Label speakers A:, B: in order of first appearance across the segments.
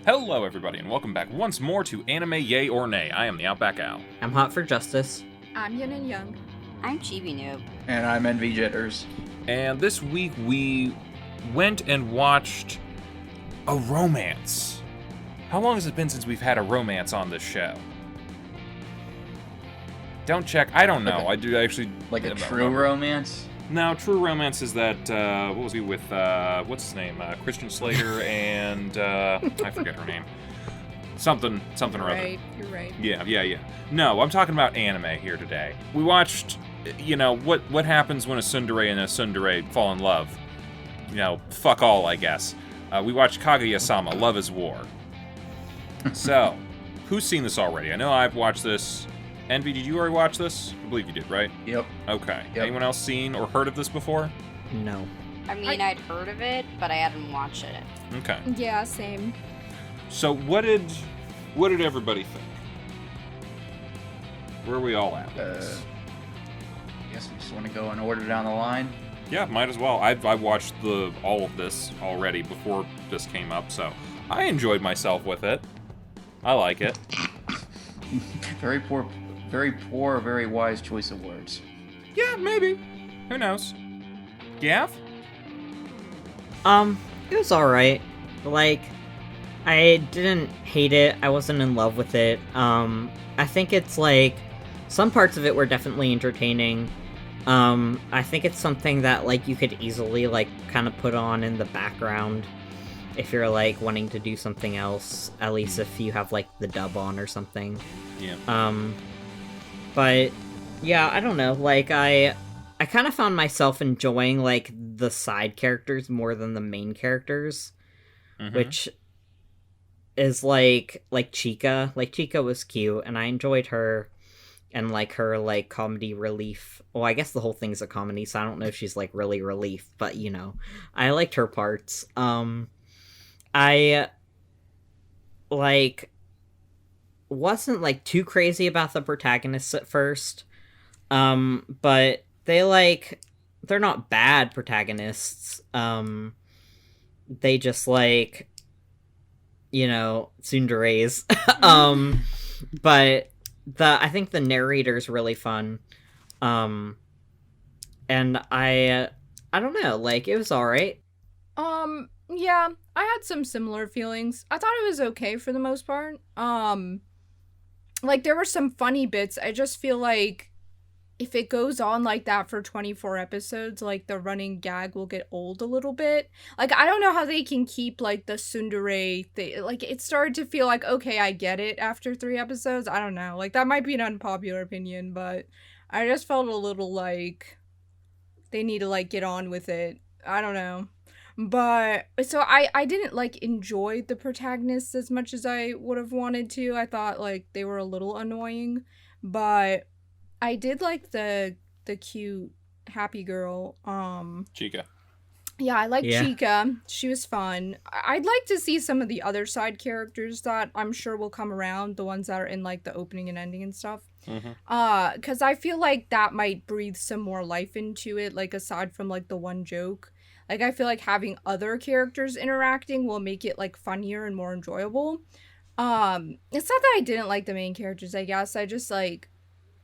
A: Hello, everybody, and welcome back once more to Anime Yay or Nay. I am TheOutbackAl.
B: I'm hot for justice.
C: I'm Yin&Jung.
D: I'm Chibi Noob.
E: And I'm Envy Jitters.
A: And this week we went and watched a romance. How long has it been since we've had a romance on this show? Don't check. I don't know. I do actually...
E: Like a true romance?
A: No, true romance is that, what was he with, what's his name? Christian Slater and, I forget her name. Something or other.
C: Right, you're right.
A: Yeah. No, I'm talking about anime here today. We watched, what happens when a tsundere and a tsundere fall in love. Fuck all, I guess. We watched Kaguya-Sama, Love is War. So, who's seen this already? I know I've watched this. Envy, did you already watch this? I believe you did, right?
E: Yep.
A: Okay.
E: Yep.
A: Anyone else seen or heard of this before?
B: No.
D: I mean, I'd heard of it, but I hadn't watched it.
A: Okay.
C: Yeah, same.
A: So what did everybody think? Where are we all at?
E: I guess we just want to go in order down the line.
A: Yeah, might as well. I watched all of this already before this came up, so I enjoyed myself with it. I like it.
E: Very poor, very wise choice of words.
A: Yeah, maybe. Who knows? Gav?
B: It was alright. Like, I didn't hate it. I wasn't in love with it. I think it's like, some parts of it were definitely entertaining. I think it's something that, like, you could easily, like, kind of put on in the background if you're, like, wanting to do something else, at least if you have, like, the dub on or something.
A: Yeah.
B: But, yeah, I don't know, like, I kind of found myself enjoying, like, the side characters more than the main characters, which is, like Chica. Like, Chica was cute, and I enjoyed her, and, like, her, like, comedy relief. Well, I guess the whole thing's a comedy, so I don't know if she's, like, really relief, but, I liked her parts. I, like, wasn't, like, too crazy about the protagonists at first, but they, like, they're not bad protagonists. They just, like, tsunderes. But I think the narrator's really fun. And I don't know, like, it was alright.
C: Yeah, I had some similar feelings. I thought it was okay for the most part. Like, there were some funny bits. I just feel like if it goes on like that for 24 episodes, like, the running gag will get old a little bit. Like, I don't know how they can keep, like, the tsundere thing. Like, it started to feel like, okay, I get it after 3 episodes. I don't know. Like, that might be an unpopular opinion, but I just felt a little like they need to, like, get on with it. I don't know. But, so I didn't, like, enjoy the protagonists as much as I would have wanted to. I thought, like, they were a little annoying. But I did like the cute, happy girl.
A: Chica.
C: Yeah, I like Chica. She was fun. I'd like to see some of the other side characters that I'm sure will come around. The ones that are in, like, the opening and ending and stuff. Because I feel like that might breathe some more life into it, like, aside from, like, the one joke. Like, I feel like having other characters interacting will make it, like, funnier and more enjoyable. It's not that I didn't like the main characters, I guess. I just, like,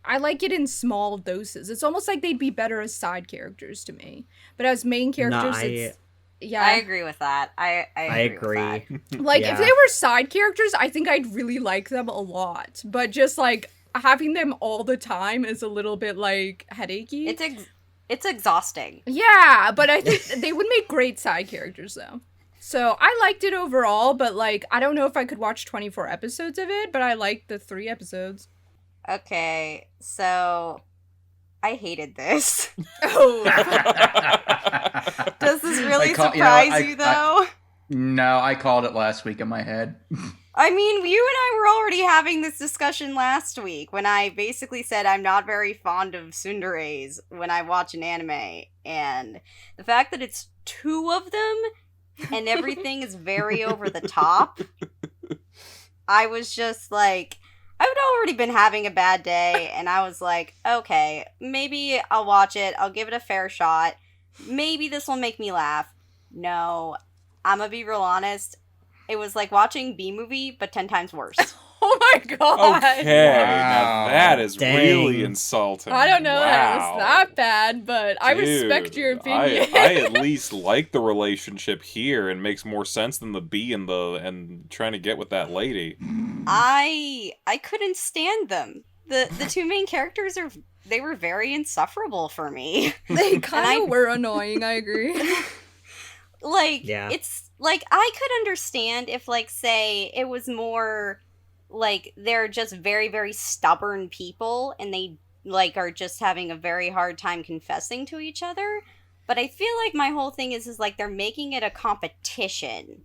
C: I like it in small doses. It's almost like they'd be better as side characters to me. But as main characters, it's... Yeah.
D: I agree with that. I agree. With that.
C: Like, if they were side characters, I think I'd really like them a lot. But just, like, having them all the time is a little bit, like, headachy.
D: It's exhausting.
C: Yeah, but I think they would make great side characters, though. So, I liked it overall, but, like, I don't know if I could watch 24 episodes of it, but I liked the 3 episodes.
D: Okay, so I hated this.
C: Oh.
D: Does this really surprise you, though?
E: No, I called it last week in my head.
D: I mean, you and I were already having this discussion last week when I basically said I'm not very fond of tsunderes when I watch an anime. And the fact that it's 2 of them and everything is very over the top, I was just like, I would already been having a bad day, and I was like, okay, maybe I'll watch it, I'll give it a fair shot, maybe this will make me laugh. No, I'm gonna be real honest, It was like watching B-movie, but 10 times worse.
C: Oh my god.
A: Okay,
E: Wow.
A: now that is
B: Dang.
A: really insulting.
C: I don't know that it
A: Wow.
C: was that bad, but I respect your
A: Dude,
C: opinion.
A: I at least like the relationship here and makes more sense than the B and trying to get with that lady.
D: I couldn't stand them. The two main characters they were very insufferable for me.
C: They kind of were annoying, I agree.
D: Like,
B: Yeah.
D: it's like I could understand if, like, say it was more like they're just very, very stubborn people and they like are just having a very hard time confessing to each other. But I feel like my whole thing is like they're making it a competition.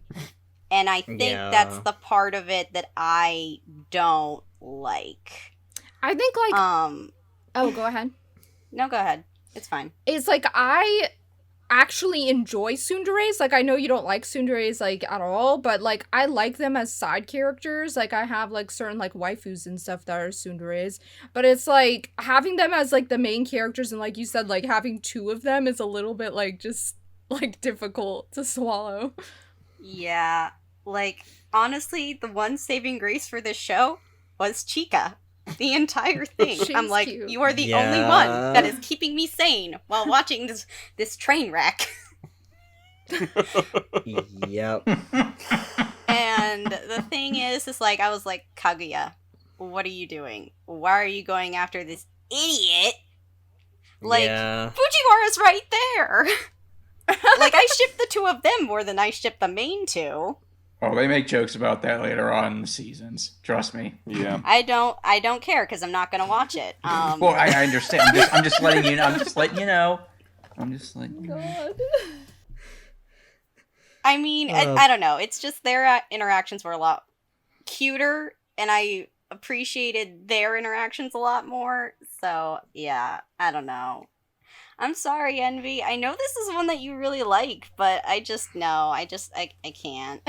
D: And I think
B: Yeah.
D: that's the part of it that I don't like.
C: I think like oh, go ahead.
D: No, go ahead. It's fine.
C: It's like I actually enjoy tsunderes. Like, I know you don't like tsunderes like at all, but like I like them as side characters. Like, I have like certain like waifus and stuff that are tsunderes, but it's like having them as like the main characters and like you said, like having two of them is a little bit like just like difficult to swallow.
D: Yeah, like honestly, the one saving grace for this show was Chica. The entire thing.
C: She's
D: I'm like,
C: cute.
D: you are the
B: Yeah.
D: only one that is keeping me sane while watching this train wreck.
B: Yep.
D: And the thing is like, I was like, Kaguya, what are you doing? Why are you going after this idiot? Like,
B: Yeah.
D: Fujiwara's right there. Like, I ship the two of them more than I ship the main two.
E: Oh, they make jokes about that later on in the seasons. Trust me.
A: Yeah.
D: I don't care because I'm not gonna watch it.
E: Well, I understand. I'm just letting you know. I'm just letting you know.
C: God.
D: I mean, I don't know. It's just their interactions were a lot cuter, and I appreciated their interactions a lot more. So, yeah, I don't know. I'm sorry, Envy. I know this is one that you really like, but I can't.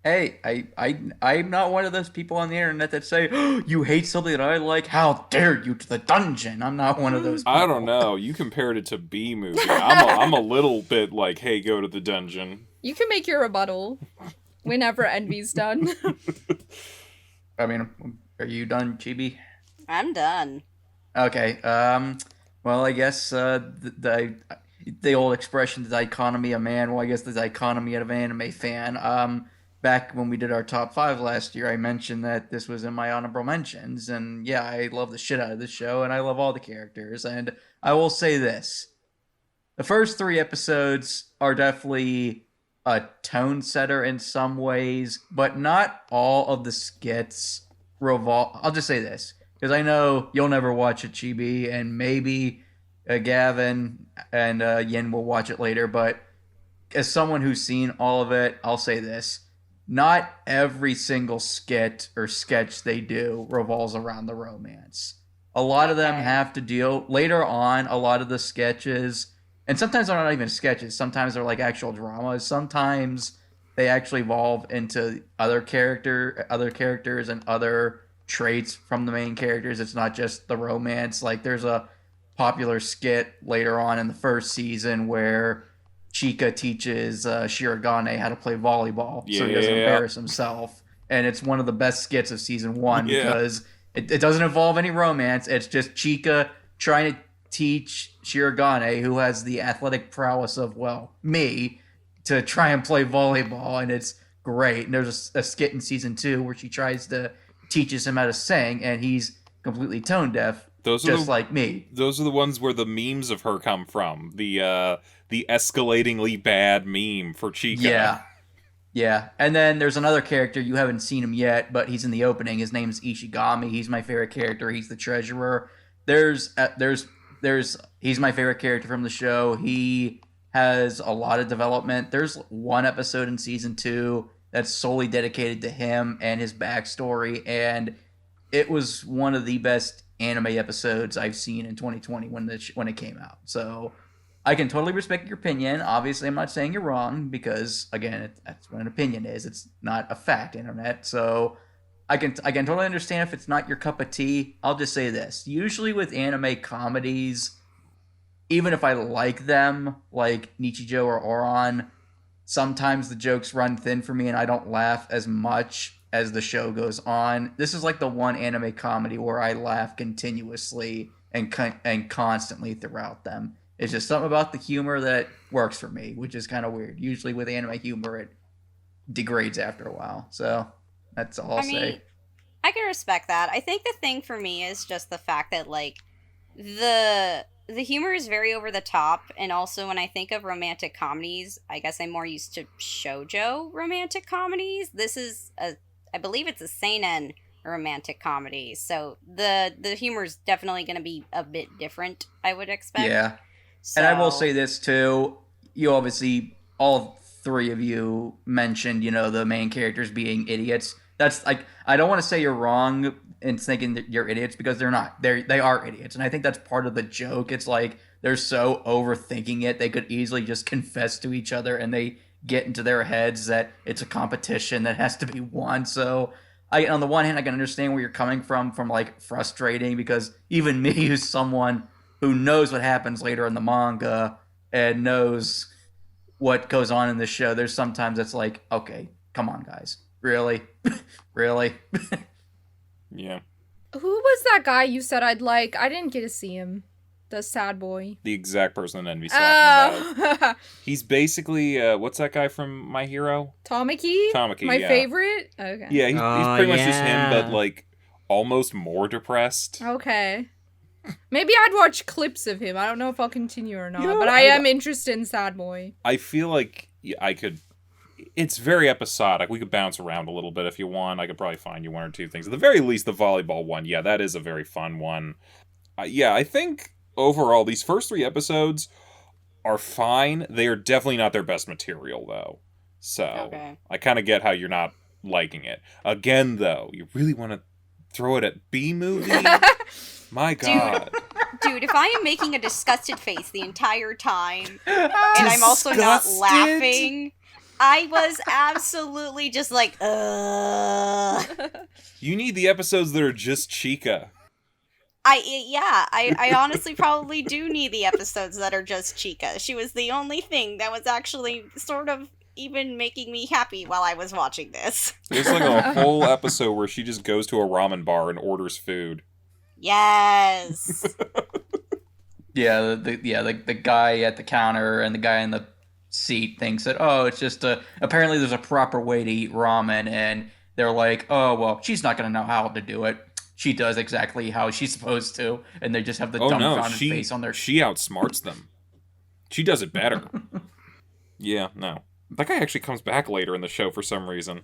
E: Hey, I'm not one of those people on the internet that say, oh, you hate something that I like. How dare you to the dungeon? I'm not one of those people.
A: I don't know. You compared it to B movie. I'm a little bit like, hey, go to the dungeon.
C: You can make your rebuttal whenever Envy's done.
E: I mean, are you done, Chibi?
D: I'm done.
E: Okay. Well, I guess the old expression, the dichotomy of man. Well, I guess the dichotomy of an anime fan. Back when we did our top 5 last year, I mentioned that this was in my honorable mentions, and yeah, I love the shit out of this show, and I love all the characters. And I will say this: the first 3 episodes are definitely a tone setter in some ways, but not all of the skits revolve. I'll just say this, because I know you'll never watch it, Chibi, and maybe Gavin and Yin will watch it later, but as someone who's seen all of it, I'll say this. Not every single skit or sketch they do revolves around the romance. A lot of them have to deal, later on, a lot of the sketches, and sometimes they're not even sketches, sometimes they're like actual dramas, sometimes they actually evolve into other characters and other traits from the main characters. It's not just the romance. Like, there's a popular skit later on in the first season where Chika teaches Shirogane how to play volleyball so he doesn't embarrass himself. And it's one of the best skits of season 1 because it doesn't involve any romance. It's just Chika trying to teach Shirogane, who has the athletic prowess of, well, me, to try and play volleyball. And it's great. And there's a skit in season 2 where she teaches him how to sing, and he's completely tone deaf. Like me.
A: Those are the ones where the memes of her come from. The escalatingly bad meme for Chica.
E: Yeah. And then there's another character, you haven't seen him yet, but he's in the opening. His name's Ishigami. He's my favorite character. He's the treasurer. He's my favorite character from the show. He has a lot of development. There's one episode in season 2 that's solely dedicated to him and his backstory, and it was one of the best anime episodes I've seen in 2020 when it came out. So I can totally respect your opinion. Obviously, I'm not saying you're wrong because, again, that's what an opinion is. It's not a fact, internet. So I can totally understand if it's not your cup of tea. I'll just say this: usually with anime comedies, even if I like them, like Nichijou or Oran, sometimes the jokes run thin for me and I don't laugh as much as the show goes on. This is like the one anime comedy where I laugh continuously and constantly throughout them. It's just something about the humor that works for me, which is kind of weird. Usually with anime humor, it degrades after a while. So that's all I'll say.
D: I can respect that. I think the thing for me is just the fact that, like, the humor is very over the top, and also when I think of romantic comedies, I guess I'm more used to shoujo romantic comedies. This is I believe it's a seinen romantic comedy, so the humor is definitely going to be a bit different, I would expect.
E: Yeah.
D: So...
E: And I will say this too. You obviously, all three of you mentioned, the main characters being idiots. That's like, I don't want to say you're wrong in thinking that you're idiots, because they're not. They are idiots, and I think that's part of the joke. It's like they're so overthinking it, they could easily just confess to each other, and they get into their heads that it's a competition that has to be won. So, on the one hand, I can understand where you're coming from like frustrating, because even me, who's someone who knows what happens later in the manga and knows what goes on in the show, there's sometimes it's like, okay, come on, guys. Really? Really?
A: Yeah.
C: Who was that guy you said I'd like? I didn't get to see him. The sad boy.
A: The exact person that Envy's talking about. He's basically, what's that guy from My Hero?
C: Tamaki?
A: Tamaki,
C: My
A: yeah.
C: favorite? Okay.
A: Yeah, he's pretty much just him, but, like, almost more depressed.
C: Okay. Maybe I'd watch clips of him. I don't know if I'll continue or not, but I am interested in Sad Boy.
A: I feel like I could... It's very episodic. We could bounce around a little bit if you want. I could probably find you one or two things. At the very least, the volleyball one. Yeah, that is a very fun one. I think overall, these first 3 episodes are fine. They are definitely not their best material, though. So, okay. I kind of get how you're not liking it. Again, though, you really want to throw it at B-movie? My God.
D: Dude, if I am making a disgusted face the entire time, and I'm also not laughing... I was absolutely just like,
A: You need the episodes that are just Chica.
D: I honestly probably do need the episodes that are just Chica. She was the only thing that was actually sort of even making me happy while I was watching this.
A: There's like a whole episode where she just goes to a ramen bar and orders food.
D: Yes.
E: Yeah, the guy at the counter and the guy in the seat thinks that, it's just apparently there's a proper way to eat ramen, and they're like, well, she's not gonna know how to do it. She does exactly how she's supposed to, and they just have the dumbfounded face on their...
A: She outsmarts them. She does it better. Yeah, no. That guy actually comes back later in the show for some reason.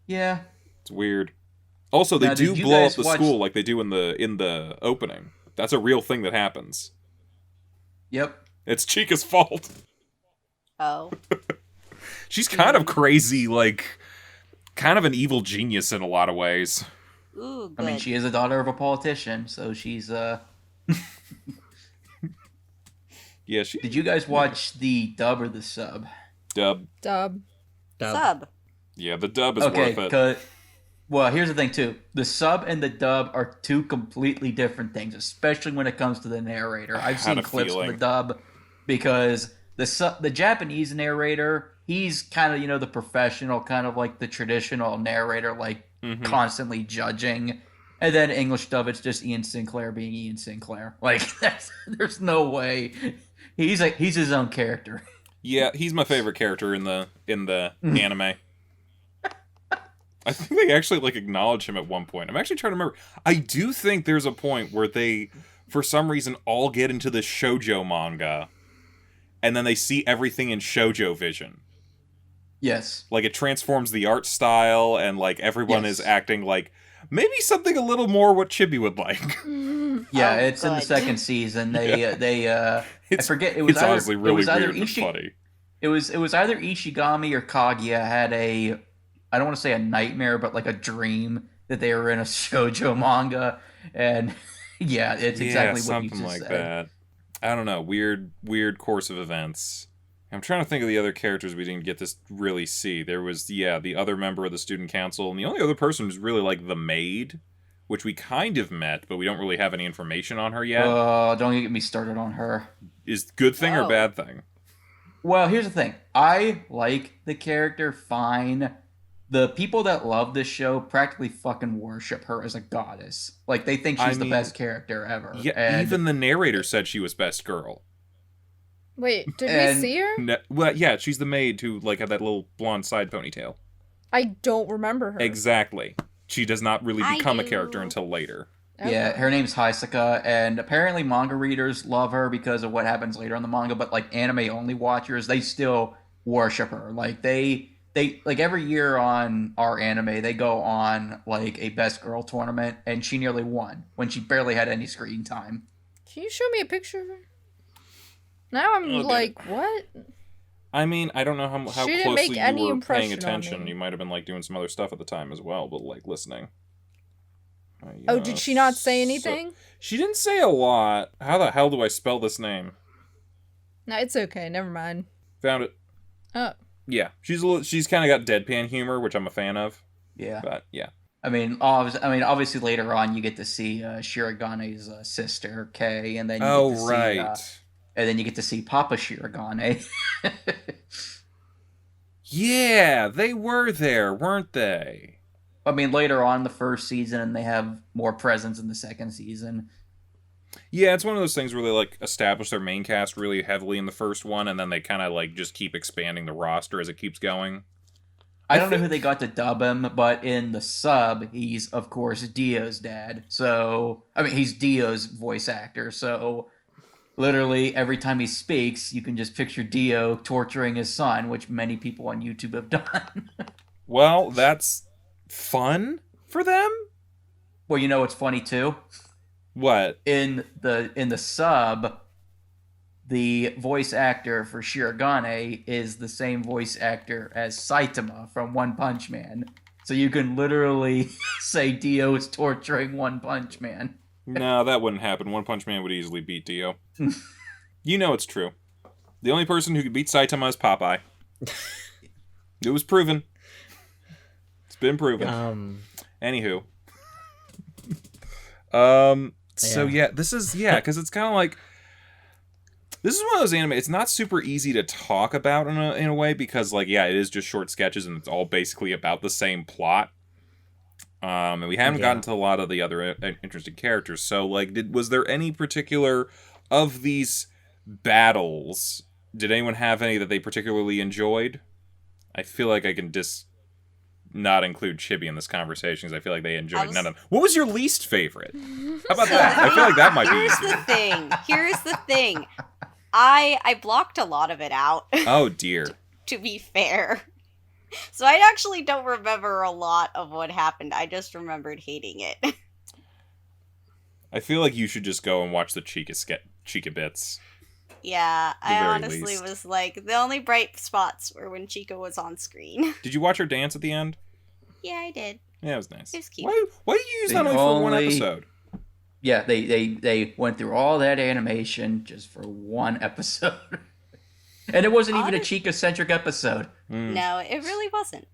E: Yeah.
A: It's weird. Also, they do blow up the school like they do in the opening. That's a real thing that happens.
E: Yep.
A: It's Chica's fault.
D: Oh.
A: She's kind of crazy, like, kind of an evil genius in a lot of ways.
D: Ooh, good.
E: I mean, she is a daughter of a politician, so she's,
A: Yeah,
E: Did you guys watch the dub or the sub?
A: Dub.
D: Sub.
A: Yeah, the dub is worth it.
E: Well, here's the thing, too. The sub and the dub are 2 completely different things, especially when it comes to the narrator. I've seen clips of the dub, because the Japanese narrator, he's kind of, the professional, kind of like the traditional narrator, like constantly judging. And then English dub, it's just Ian Sinclair being Ian Sinclair. Like, there's no way. He's his own character.
A: Yeah, he's my favorite character in the anime. I think they actually, like, acknowledge him at one point. I'm actually trying to remember. I do think there's a point where they, for some reason, all get into the shoujo manga, and then they see everything in shoujo vision.
E: Yes.
A: Like, it transforms the art style, and, like, everyone is acting like maybe something a little more what Chibi would like.
E: Yeah, it's in the second season. They I forget, it was
A: it's honestly really weird but funny.
E: It was either Ishigami or Kaguya had I don't want to say a nightmare, but like a dream that they were in a shoujo manga, and yeah, it's exactly what you just
A: something like
E: said.
A: that. I don't know, weird course of events. I'm trying to think of the other characters we didn't get to really see. There was, the other member of the student council, and the only other person who's really like the maid, which we kind of met, but we don't really have any information on her yet.
E: Don't get me started on her.
A: Is good thing or bad thing?
E: Well, here's the thing. I like the character fine. The people that love this show practically fucking worship her as a goddess. Like, they think she's the best character ever.
A: Yeah,
E: and
A: even the narrator said she was best girl.
C: Wait, did we see her?
A: No, well, yeah, she's the maid who, like, had that little blonde side ponytail.
C: I don't remember her.
A: Exactly. She does not really become a character
D: do.
A: until later.
C: Okay.
E: Yeah, her name's Hisaka, and apparently manga readers love her because of what happens later in the manga, but, like, anime-only watchers, they still worship her. Like, they like, every year on our anime, they go on, like, a best girl tournament, and she nearly won when she barely had any screen time.
C: Can you show me a picture of her? Now I'm like, what?
A: I mean, I don't know how
C: She didn't
A: closely
C: make any
A: you were
C: impression
A: paying
C: on
A: attention.
C: me.
A: You might have been, like, doing some other stuff at the time as well, but, like, listening.
C: Oh, did she not say anything?
A: She didn't say a lot. How the hell do I spell this name?
C: No, it's okay. Never mind.
A: Found it.
C: Oh.
A: Yeah, she's kind of got deadpan humor, which I'm a fan of.
E: Yeah.
A: But yeah,
E: I mean, obviously later on you get to see Shiragane's sister, Kay, and then you get to
A: right.
E: see, and then you get to see Papa Shiragane.
A: Yeah, they were there, weren't they?
E: I mean, later on in the first season, and they have more presence in the second season.
A: Yeah, it's one of those things where they, like, establish their main cast really heavily in the first one, and then they kind of, like, just keep expanding the roster as it keeps going.
E: I don't know who they got to dub him, but in the sub, he's, of course, Dio's dad. So, I mean, he's Dio's voice actor, so literally every time he speaks, you can just picture Dio torturing his son, which many people on YouTube have done.
A: Well, that's fun for them?
E: Well, you know what's funny, too?
A: What?
E: In the sub, the voice actor for Shiragane is the same voice actor as Saitama from One Punch Man. So you can literally say Dio is torturing One Punch Man.
A: No, that wouldn't happen. One Punch Man would easily beat Dio. You know it's true. The only person who could beat Saitama is Popeye. It was proven. It's been proven. Anywho. So yeah, this is, because it's kind of like, this is one of those anime, it's not super easy to talk about in a way, because, like, yeah, it is just short sketches, and it's all basically about the same plot. And we haven't gotten to a lot of the other interesting characters, so, like, was there any particular, of these battles, did anyone have any that they particularly enjoyed? I feel like I can not include Chibi in this conversation, because I feel like they enjoyed none of them. What was your least favorite? How about that? I feel like that might be easier.
D: Here's the thing. I blocked a lot of it out.
A: Oh, dear.
D: To be fair. So I actually don't remember a lot of what happened. I just remembered hating it.
A: I feel like you should just go and watch the Chica bits.
D: Yeah, I
A: very
D: honestly
A: least.
D: was like, the only bright spots were when Chica was on screen.
A: Did you watch her dance at the end?
D: Yeah, I did.
A: Yeah, it was nice.
D: It was cute.
A: Why did you use that only for one episode?
E: Yeah, they went through all that animation just for one episode. And it wasn't even a Chica-centric episode.
D: No, it really wasn't.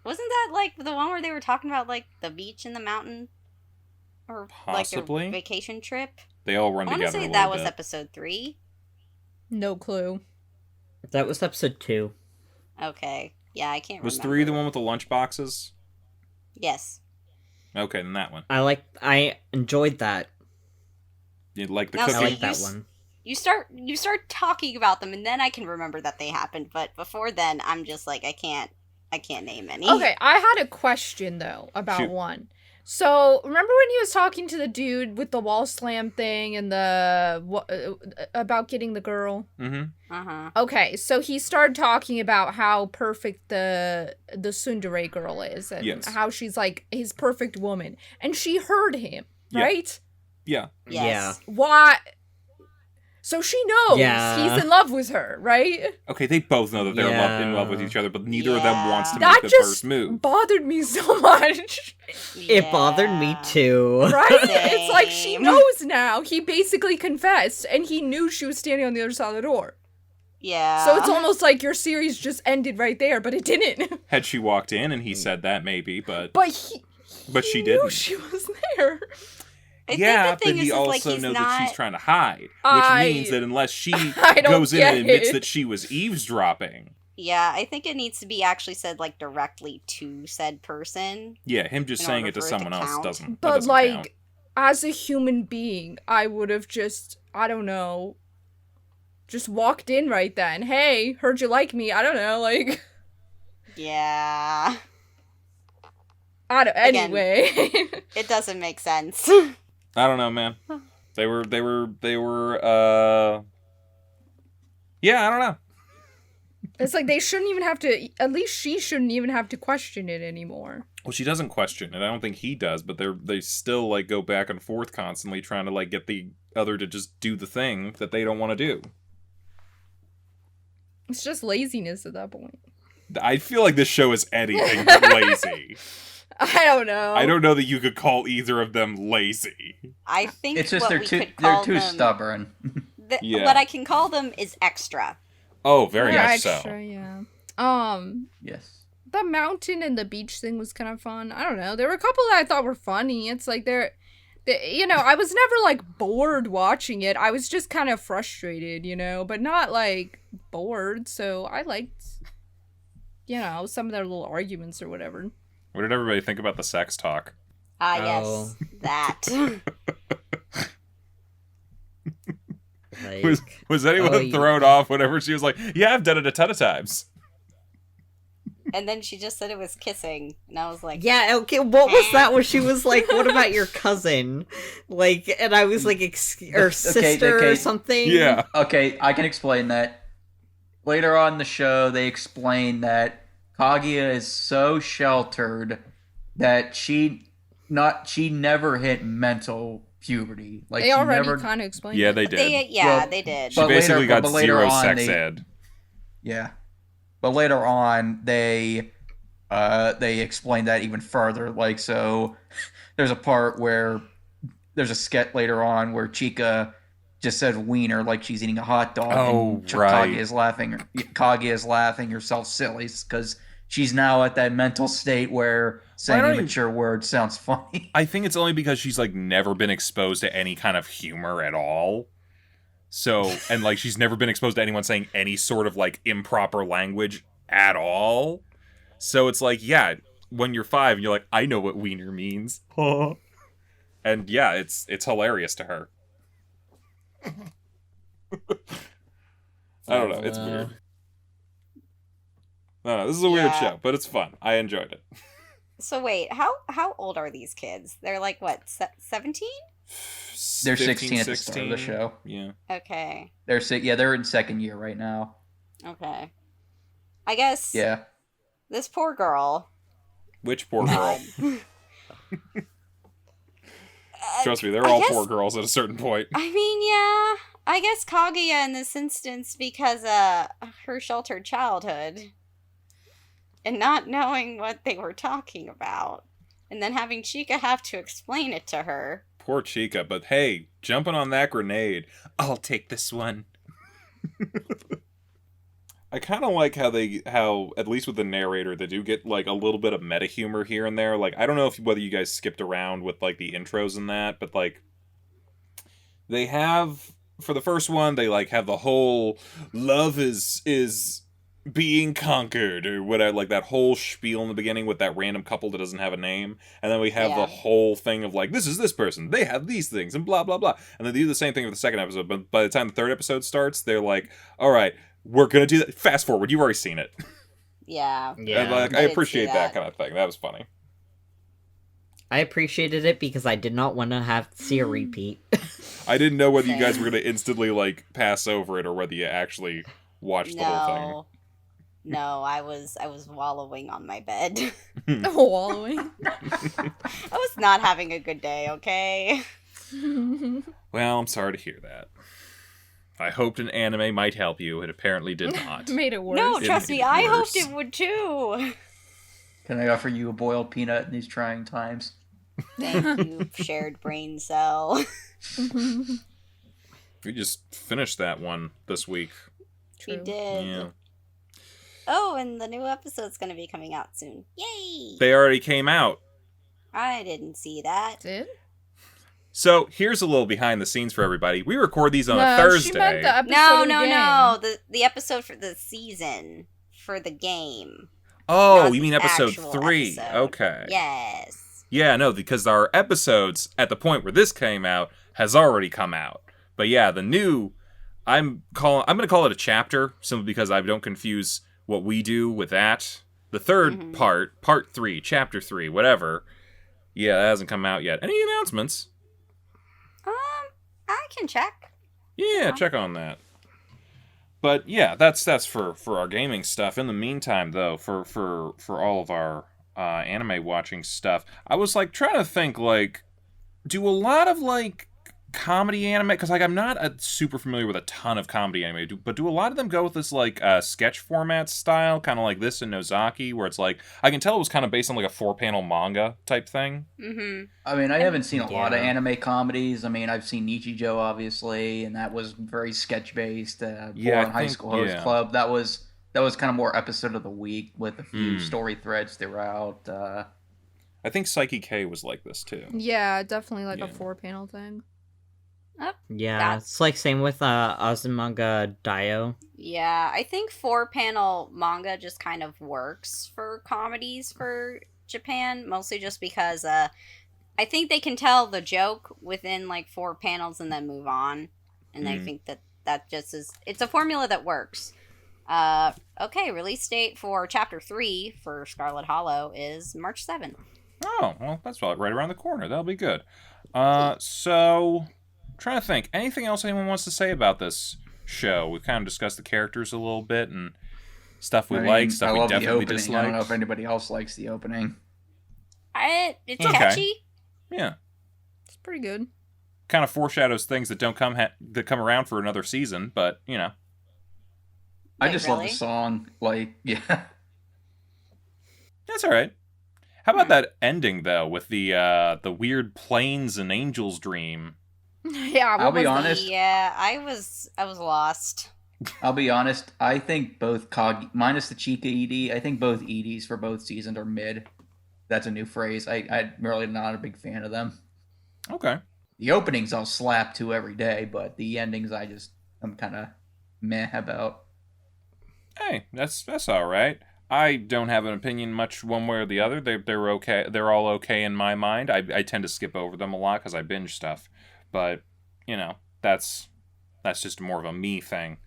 D: Wasn't that, like, the one where they were talking about, like, the beach and the mountain? Or,
A: Possibly.
D: like, a vacation trip?
A: They all run
D: I want
A: together
D: to say
A: a
D: that
A: little
D: was
A: bit.
D: episode 3.
C: No clue.
B: That was episode 2.
D: Okay. Yeah, I can't remember.
A: Was 3 the one with the lunch boxes?
D: Yes.
A: Okay, then that one.
B: I enjoyed that.
A: You like the
D: Now,
B: I
A: cooking?
B: like that one.
D: You start talking about them, and then I can remember that they happened. But before then, I'm just like, I can't name any.
C: Okay, I had a question, though, about
A: Shoot.
C: one. So, remember when he was talking to the dude with the wall slam thing and about getting the girl?
A: Mm-hmm.
D: Uh-huh.
C: Okay, so he started talking about how perfect the tsundere girl is, and
A: Yes.
C: how she's, like, his perfect woman. And she heard him,
A: Yeah.
C: right?
A: Yeah.
D: Yes.
C: Why? So she knows
B: Yeah.
C: he's in love with her, right?
A: Okay, they both know that they're in love with each other, but neither of them wants to
C: That
A: make the
C: just
A: first move.
C: bothered me so much.
B: It bothered me too.
C: Right? It's like she
D: Same.
C: knows now. He basically confessed, and he knew she was standing on the other side of the door.
D: Yeah.
C: So it's almost like your series just ended right there, but it didn't.
A: Had she walked in and he said that, maybe, but
C: But
A: she
C: he knew
A: didn't.
C: she was there.
D: I
A: Yeah,
D: think the
A: but
D: thing
A: he
D: is
A: also
D: like he's
A: knows
D: not.
A: that she's trying to hide, which
C: I-
A: means that unless she
C: I don't
A: goes in and
C: get
A: admits
C: it.
A: that she was eavesdropping,
D: Yeah, I think it needs to be actually said like directly to said person.
A: yeah, him just
D: In
A: saying
D: order
A: it to
D: for it to
A: someone else
D: count.
A: doesn't.
C: But
A: that doesn't
C: like,
A: count.
C: as a human being, I would have just, I don't know, just walked in right then. Hey, heard you like me. I don't know, like,
D: Yeah,
C: I don't.
D: Again.
C: Anyway,
D: it doesn't make sense.
A: I don't know, man. They were. Yeah, I don't know.
C: it's like they shouldn't even have to. At least she shouldn't even have to question it anymore.
A: Well, she doesn't question it. I don't think he does, but they still like go back and forth constantly trying to like get the other to just do the thing that they don't want to do.
C: It's just laziness at that point.
A: I feel like this show is anything but lazy.
C: I don't know.
A: I don't know that you could call either of them lazy.
D: I think
E: It's just
D: what
E: they're
D: we
E: too
D: could call
E: they're too
D: them,
E: stubborn.
A: Yeah.
D: What I can call them is extra.
A: Oh, very
C: They're
A: much
C: extra,
A: so.
C: yeah.
E: Yes.
C: The mountain and the beach thing was kind of fun. I don't know. There were a couple that I thought were funny. It's like you know, I was never like bored watching it. I was just kind of frustrated, you know, but not like bored. So I liked, you know, some of their little arguments or whatever.
A: What did everybody think about the sex talk?
D: Yes, that.
B: Like,
A: Was anyone thrown off whenever she was like, "Yeah, I've done it a ton of times."
D: And then she just said it was kissing, and I was like,
B: yeah, okay, what was that where she was like, what about your cousin? Like, and I was like, or sister or something?
A: Yeah.
E: Okay, I can explain that. Later on in the show, they explain that Kaguya is so sheltered that she never hit mental puberty. Like
C: They
E: she
C: already
E: never.
C: kind of explained
A: Yeah,
C: it.
A: they did.
D: They did.
A: She
E: But
A: basically
E: later-
A: got
E: but later
A: zero
E: on,
A: sex
E: they-
A: ed.
E: Yeah, but later on they explained that even further. Like, so there's a part where there's a sketch later on where Chica just said wiener like she's eating a hot dog.
A: Oh,
E: and
A: right.
E: Kaguya is laughing herself silly because she's now at that mental state where saying
A: don't you-
E: immature words sounds funny.
A: I think it's only because she's like never been exposed to any kind of humor at all. So, and like she's never been exposed to anyone saying any sort of like improper language at all. So it's like, yeah, when you're 5 and you're like, I know what wiener means. And yeah, it's hilarious to her. I don't know, it's weird. No, this is a weird
D: Yeah.
A: show, but it's fun. I enjoyed it.
D: So wait, how old are these kids? They're like what, 17?
E: They're
A: 15,
E: 16 at the start of the show.
A: Yeah.
D: Okay,
E: They're in second year right now.
D: okay. I guess
E: Yeah.
D: this poor girl.
A: Which poor girl? Trust me, they're
D: I
A: all
D: guess-
A: poor girls at a certain point.
D: I mean, yeah. I guess Kaguya in this instance because her sheltered childhood and not knowing what they were talking about, and then having Chica have to explain it to her.
A: Poor Chica, but hey, jumping on that grenade. I'll take this one. I kind of like how at least with the narrator, they do get like a little bit of meta humor here and there. Like, I don't know whether you guys skipped around with like the intros and that, but like they have, for the first one, they like have the whole love is being conquered or whatever, like that whole spiel in the beginning with that random couple that doesn't have a name, and then we have
D: Yeah.
A: the whole thing of like, this is this person, they have these things, and blah blah blah, and then they do the same thing with the second episode, but by the time the third episode starts, they're like, all right, we're gonna do that. Fast forward, you've already seen it.
D: Yeah.
B: Yeah.
A: And like,
D: I
A: I
D: did see
A: appreciate that
D: that.
A: kind of thing. That was funny.
B: I appreciated it because I did not want to have to see a repeat.
A: I didn't know whether you guys
D: Same.
A: were gonna instantly like pass over it or whether you actually watched the whole thing.
D: No, I was wallowing on my bed.
C: Wallowing.
D: I was not having a good day, okay?
A: Well, I'm sorry to hear that. I hoped an anime might help you. It apparently did not.
C: Made it worse.
D: No,
A: It
D: trust
A: made
D: me,
A: it
D: I
A: worse.
D: hoped it would too.
E: Can I offer you a boiled peanut in these trying times?
D: Thank you, shared brain cell.
A: We just finished that one this week.
D: We
C: True.
D: did.
A: Yeah.
D: Oh, and the new episode's gonna be coming out soon. Yay!
A: They already came out.
D: I didn't see that.
C: Did?
A: So here's a little behind the scenes for everybody. We record these on a
C: No,
A: Thursday.
C: she meant the episode
D: No,
C: of the
D: no,
C: game.
D: no. The episode for the season for the game.
A: Oh,
D: Not
A: you mean
D: the
A: episode
D: actual
A: 3?
D: episode.
A: Okay.
D: Yes.
A: Yeah, no, because our episodes at the point where this came out has already come out. But yeah, the new, I'm going to call it a chapter simply because I don't confuse what we do with that. The third part 3, chapter 3, whatever. Yeah, that hasn't come out yet. Any announcements?
D: I can check.
A: Yeah, check on that. But yeah, that's for our gaming stuff. In the meantime, though, for all of our anime watching stuff, I was like trying to think, like, do a lot of like comedy anime, because like I'm not super familiar with a ton of comedy anime, but do a lot of them go with this like sketch format style, kind of like this in Nozaki, where it's like I can tell it was kind of based on like a 4-panel manga type thing.
E: I mean, I haven't seen a lot of
B: Yeah.
E: anime comedies. I mean, I've seen Nichijou, obviously, and that was very sketch-based.
A: Yeah, I
E: High
A: think-
E: School Host
A: yeah.
E: Club, that was kind of more episode of the week with a few story threads throughout.
A: I think Psyche K was like this too.
C: Yeah, definitely like
A: Yeah.
C: a 4-panel thing.
B: Yeah,
D: That's-
B: it's like same with Azumanga Daioh.
D: Yeah, I think 4-panel manga just kind of works for comedies for Japan, mostly just because I think they can tell the joke within like 4 panels and then move on. And I think that just is, it's a formula that works. Okay, release date for chapter 3 for Scarlet Hollow is March 7th.
A: Oh, well, that's right around the corner. That'll be good. So, trying to think. Anything else anyone wants to say about this show? We've kind of discussed the characters a little bit and stuff we
E: I mean,
A: like, stuff
E: I
A: we
E: love the
A: definitely
E: opening.
A: dislike.
E: I don't know if anybody else likes the opening.
D: It's
A: Okay.
D: catchy.
A: Yeah,
C: It's pretty good.
A: kind of foreshadows things that don't come around for another season, but you know.
E: I
D: Wait,
E: just love the
D: really?
E: song. Like, yeah.
A: That's all right. How about that ending though, with the weird planes and angels dream?
C: Yeah, what
E: I'll be
C: was that?
E: honest.
D: Yeah, I was lost.
E: I'll be honest. I think both minus the Chica ED, I think both EDs for both seasons are mid. That's a new phrase. I'm really not a big fan of them.
A: Okay.
E: The openings I'll slap to every day, but the endings I'm kind of meh about.
A: Hey, that's all right. I don't have an opinion much one way or the other. They're okay. They're all okay in my mind. I tend to skip over them a lot because I binge stuff, but you know that's just more of a me thing.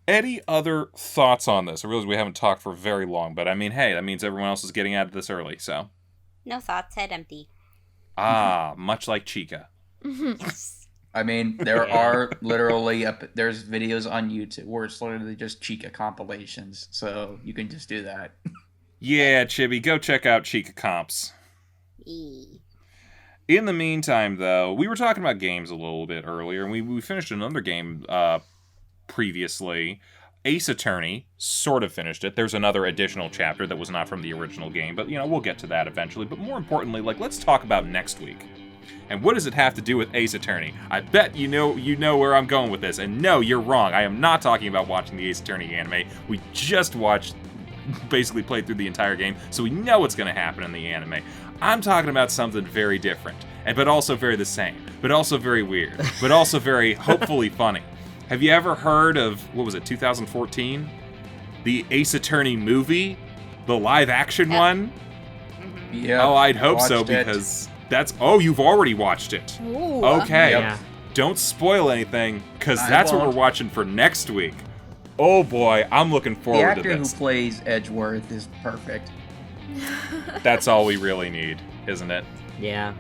A: Any other thoughts on this? I realize we haven't talked for very long, but I mean, hey, that means everyone else is getting out of this early, so.
D: No thoughts, head empty.
A: Ah, much like Chica.
D: Yes.
E: I mean, there are literally there's videos on YouTube where it's literally just Chica compilations, so you can just do that.
A: Yeah, Chibi, go check out Chica comps.
D: E.
A: In the meantime, though, we were talking about games a little bit earlier, and we finished another game previously. Ace Attorney, sort of finished it. There's another additional chapter that was not from the original game, but, you know, we'll get to that eventually. But more importantly, like, let's talk about next week. And what does it have to do with Ace Attorney? I bet you know where I'm going with this. And no, you're wrong. I am not talking about watching the Ace Attorney anime. We just basically played through the entire game, so we know what's going to happen in the anime. I'm talking about something very different, but also very the same, but also very weird, but also very hopefully funny. Have you ever heard of, 2014? The Ace Attorney movie? The live-action one?
E: Yeah.
A: Oh, I'd hope so,
E: watched it.
A: because you've already watched it.
C: Ooh.
A: Okay.
B: Yeah.
A: Don't spoil anything, because
E: I
A: that's what
E: won't.
A: we're watching for next week. Oh boy, I'm looking
E: The
A: forward to
E: actor who
A: this.
E: plays Edgeworth is perfect.
A: That's all we really need, isn't it?
B: Yeah.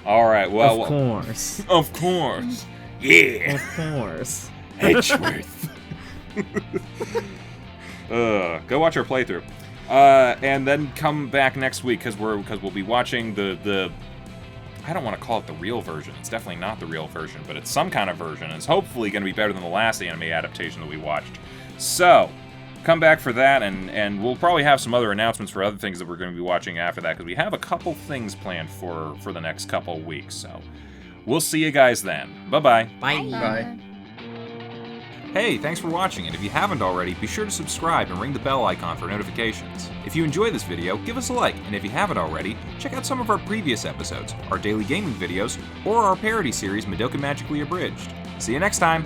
A: All right, well,
B: Of course.
A: of course. Yeah.
B: Of course.
A: Edgeworth. Go watch our playthrough. And then come back next week because we'll be watching the I don't want to call it the real version. It's definitely not the real version, but it's some kind of version. It's hopefully going to be better than the last anime adaptation that we watched. So, come back for that, and we'll probably have some other announcements for other things that we're going to be watching after that, because we have a couple things planned for the next couple weeks. So, we'll see you guys then. Bye-bye.
B: Bye.
E: Bye.
A: Hey, thanks for watching, and if you haven't already, be sure to subscribe and ring the bell icon for notifications. If you enjoy this video, give us a like, and if you haven't already, check out some of our previous episodes, our daily gaming videos, or our parody series Madoka Magically Abridged. See you next time!